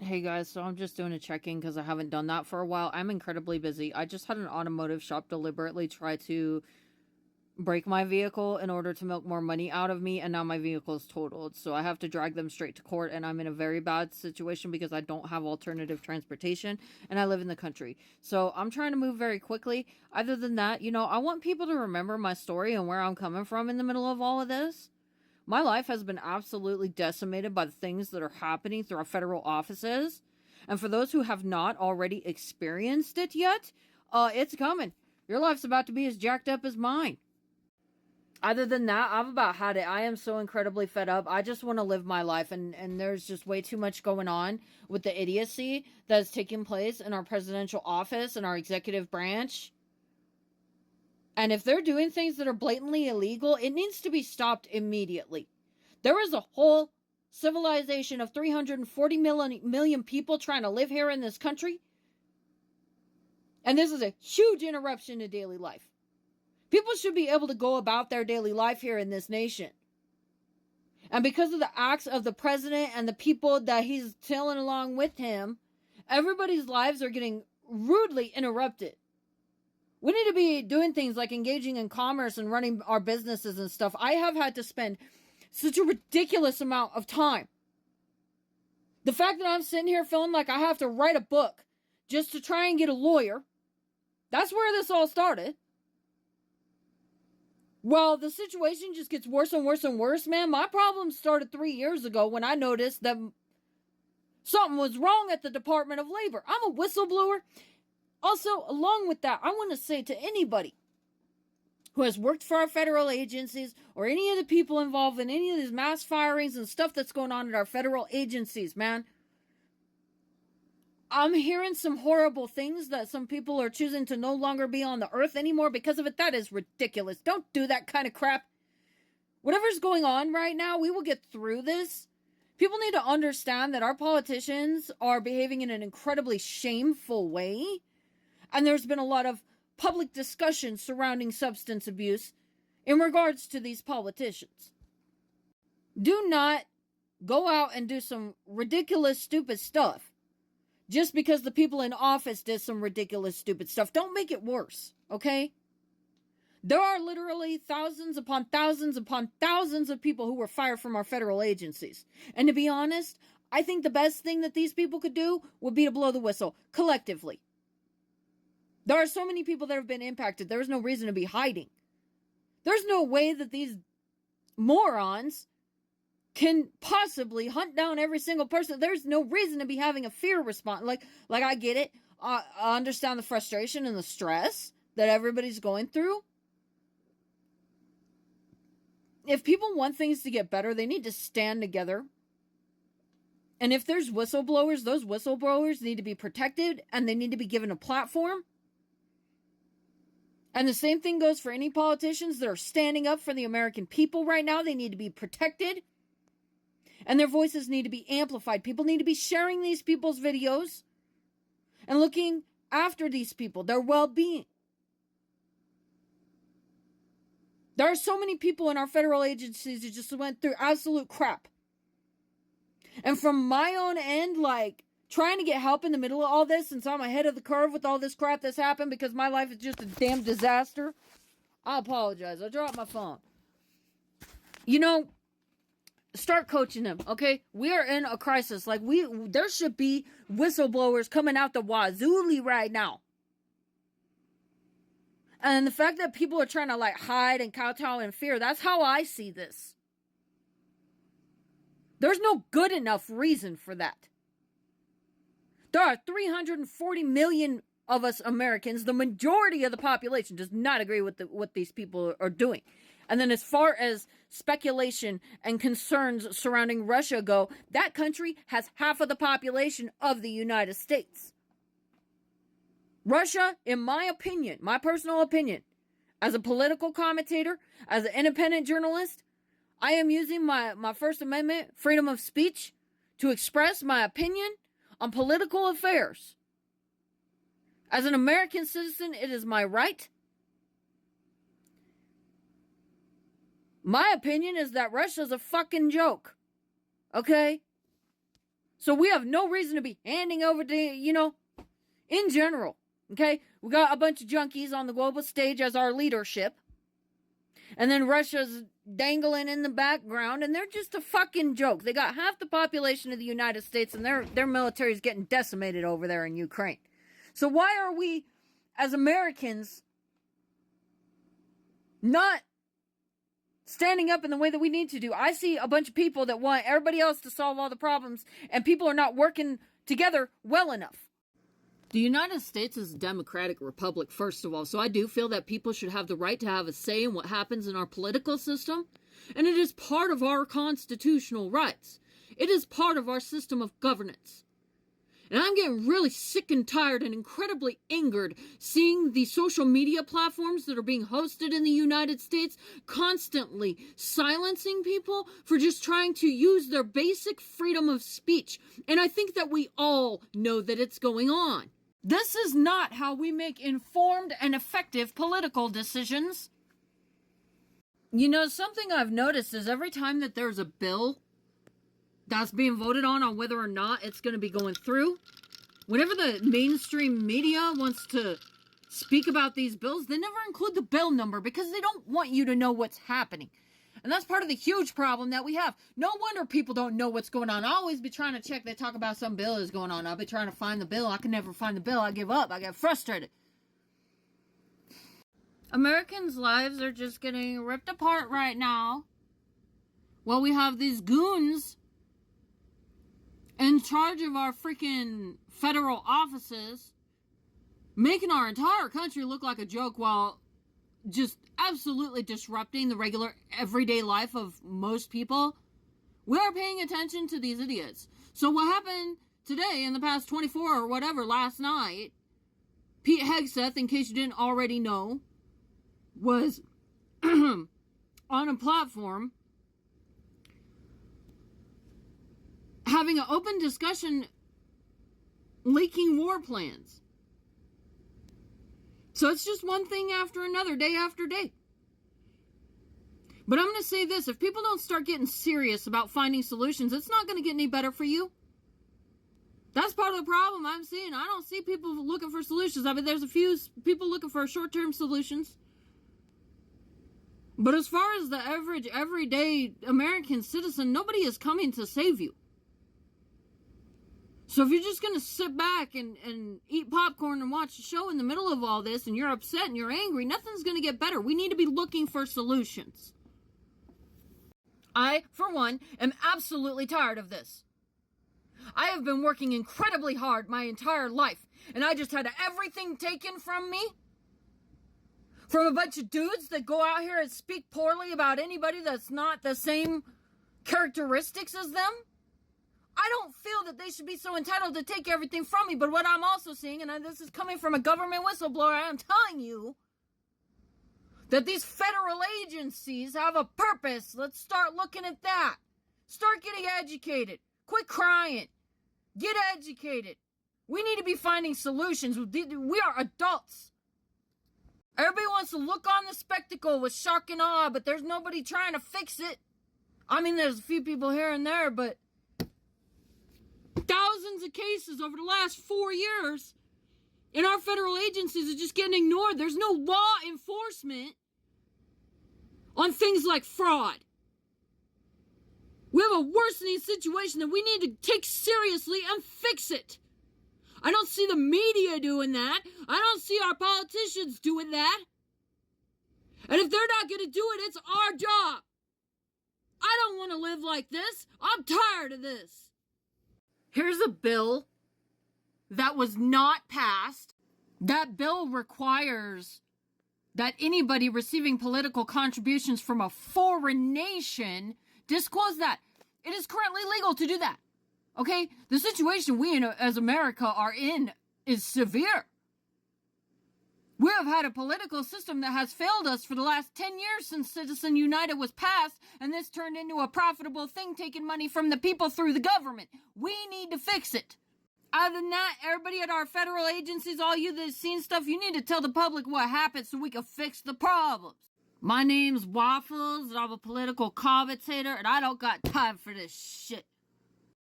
Hey guys, so I'm just doing a check-in because I haven't done that for a while. I'm incredibly busy. I just had an automotive shop deliberately try to break my vehicle in order to milk more money out of me, and now my vehicle is totaled. So I have to drag them straight to court, and I'm in a very bad situation because I don't have alternative transportation, and I live in the country. So I'm trying to move very quickly. Other than that, I want people to remember my story and where I'm coming from in the middle of all of this. My life has been absolutely decimated by the things that are happening through our federal offices. And for those who have not already experienced it yet, it's coming. Your life's about to be as jacked up as mine. Other than that, I've about had it. I am so incredibly fed up. I just want to live my life, and there's just way too much going on with the idiocy that is taking place in our presidential office and our executive branch. And if they're doing things that are blatantly illegal, it needs to be stopped immediately. There is a whole civilization of 340 million people trying to live here in this country. And this is a huge interruption to daily life. People should be able to go about their daily life here in this nation. And because of the acts of the president and the people that he's tailing along with him, everybody's lives are getting rudely interrupted. We need to be doing things like engaging in commerce and running our businesses and stuff. I have had to spend such a ridiculous amount of time. The fact that I'm sitting here feeling like I have to write a book just to try and get a lawyer, that's where this all started. Well, the situation just gets worse and worse and worse, man. My problem started 3 years ago when I noticed that something was wrong at the Department of Labor. I'm a whistleblower. Also, along with that, I want to say to anybody who has worked for our federal agencies or any of the people involved in any of these mass firings and stuff that's going on at our federal agencies, man, I'm hearing some horrible things that some people are choosing to no longer be on the earth anymore because of it. That is ridiculous. Don't do that kind of crap. Whatever's going on right now, we will get through this. People need to understand that our politicians are behaving in an incredibly shameful way. And there's been a lot of public discussion surrounding substance abuse in regards to these politicians. Do not go out and do some ridiculous, stupid stuff just because the people in office did some ridiculous, stupid stuff. Don't make it worse, okay? There are literally thousands upon thousands upon thousands of people who were fired from our federal agencies. And to be honest, I think the best thing that these people could do would be to blow the whistle collectively. There are so many people that have been impacted. There's no reason to be hiding. There's no way that these morons can possibly hunt down every single person. There's no reason to be having a fear response. Like I get it. I understand the frustration and the stress that everybody's going through. If people want things to get better, they need to stand together. And if there's whistleblowers, those whistleblowers need to be protected and they need to be given a platform. And the same thing goes for any politicians that are standing up for the American people right now. They need to be protected. And their voices need to be amplified. People need to be sharing these people's videos and looking after these people, their well-being. There are so many people in our federal agencies who just went through absolute crap. And from my own end, trying to get help in the middle of all this, since I'm ahead of the curve with all this crap that's happened because my life is just a damn disaster. I apologize. I dropped my phone. Start coaching them, okay? We are in a crisis. There should be whistleblowers coming out the wazoo right now. And the fact that people are trying to hide and kowtow in fear, that's how I see this. There's no good enough reason for that. There are 340 million of us Americans. The majority of the population does not agree with what these people are doing. And then as far as speculation and concerns surrounding Russia go, that country has half of the population of the United States. Russia, in my opinion, my personal opinion, as a political commentator, as an independent journalist, I am using my First Amendment freedom of speech to express my opinion on political affairs. As an American citizen, it is my right. My opinion is that Russia's a fucking joke. Okay? So we have no reason to be handing over to, in general, okay? We got a bunch of junkies on the global stage as our leadership. And then Russia's dangling in the background, and they're just a fucking joke. They got half the population of the United States, and their military is getting decimated over there in Ukraine. So why are we, as Americans, not standing up in the way that we need to do? I see a bunch of people that want everybody else to solve all the problems, and people are not working together well enough. The United States is a democratic republic, first of all, so I do feel that people should have the right to have a say in what happens in our political system, and it is part of our constitutional rights. It is part of our system of governance. And I'm getting really sick and tired and incredibly angered seeing the social media platforms that are being hosted in the United States constantly silencing people for just trying to use their basic freedom of speech. And I think that we all know that it's going on. This is not how we make informed and effective political decisions. Something I've noticed is every time that there's a bill that's being voted on whether or not it's going to be going through, whenever the mainstream media wants to speak about these bills, they never include the bill number because they don't want you to know what's happening. And that's part of the huge problem that we have. No wonder people don't know what's going on. I'll always be trying to check. They talk about some bill is going on. I'll be trying to find the bill. I can never find the bill. I give up. I get frustrated. Americans' lives are just getting ripped apart right now. Well, we have these goons in charge of our freaking federal offices, making our entire country look like a joke while just absolutely disrupting the regular everyday life of most people. We are paying attention to these idiots. So what happened today in the past 24 or whatever last night, Pete Hegseth, in case you didn't already know, was on a platform having an open discussion leaking war plans. So it's just one thing after another, day after day. But I'm going to say this, if people don't start getting serious about finding solutions, it's not going to get any better for you. That's part of the problem I'm seeing. I don't see people looking for solutions. I mean, there's a few people looking for short-term solutions. But as far as the average, everyday American citizen, nobody is coming to save you. So if you're just going to sit back and eat popcorn and watch a show in the middle of all this and you're upset and you're angry, nothing's going to get better. We need to be looking for solutions. I, for one, am absolutely tired of this. I have been working incredibly hard my entire life, and I just had everything taken from me from a bunch of dudes that go out here and speak poorly about anybody that's not the same characteristics as them. I don't feel that they should be so entitled to take everything from me. But what I'm also seeing, and this is coming from a government whistleblower, I am telling you that these federal agencies have a purpose. Let's start looking at that. Start getting educated. Quit crying. Get educated. We need to be finding solutions. We are adults. Everybody wants to look on the spectacle with shock and awe, but there's nobody trying to fix it. I mean, there's a few people here and there, but thousands of cases over the last 4 years in our federal agencies are just getting ignored. There's no law enforcement on things like fraud. We have a worsening situation that we need to take seriously and fix it. I don't see the media doing that. I don't see our politicians doing that. And if they're not going to do it, it's our job. I don't want to live like this. I'm tired of this. Here's a bill that was not passed. That bill requires that anybody receiving political contributions from a foreign nation disclose that. It is currently legal to do that. Okay? The situation we as America are in is severe. We have had a political system that has failed us for the last 10 years since Citizen United was passed, and this turned into a profitable thing, taking money from the people through the government. We need to fix it. Other than that, everybody at our federal agencies, all you that's seen stuff, you need to tell the public what happened so we can fix the problems. My name's Waffles, and I'm a political commentator, and I don't got time for this shit.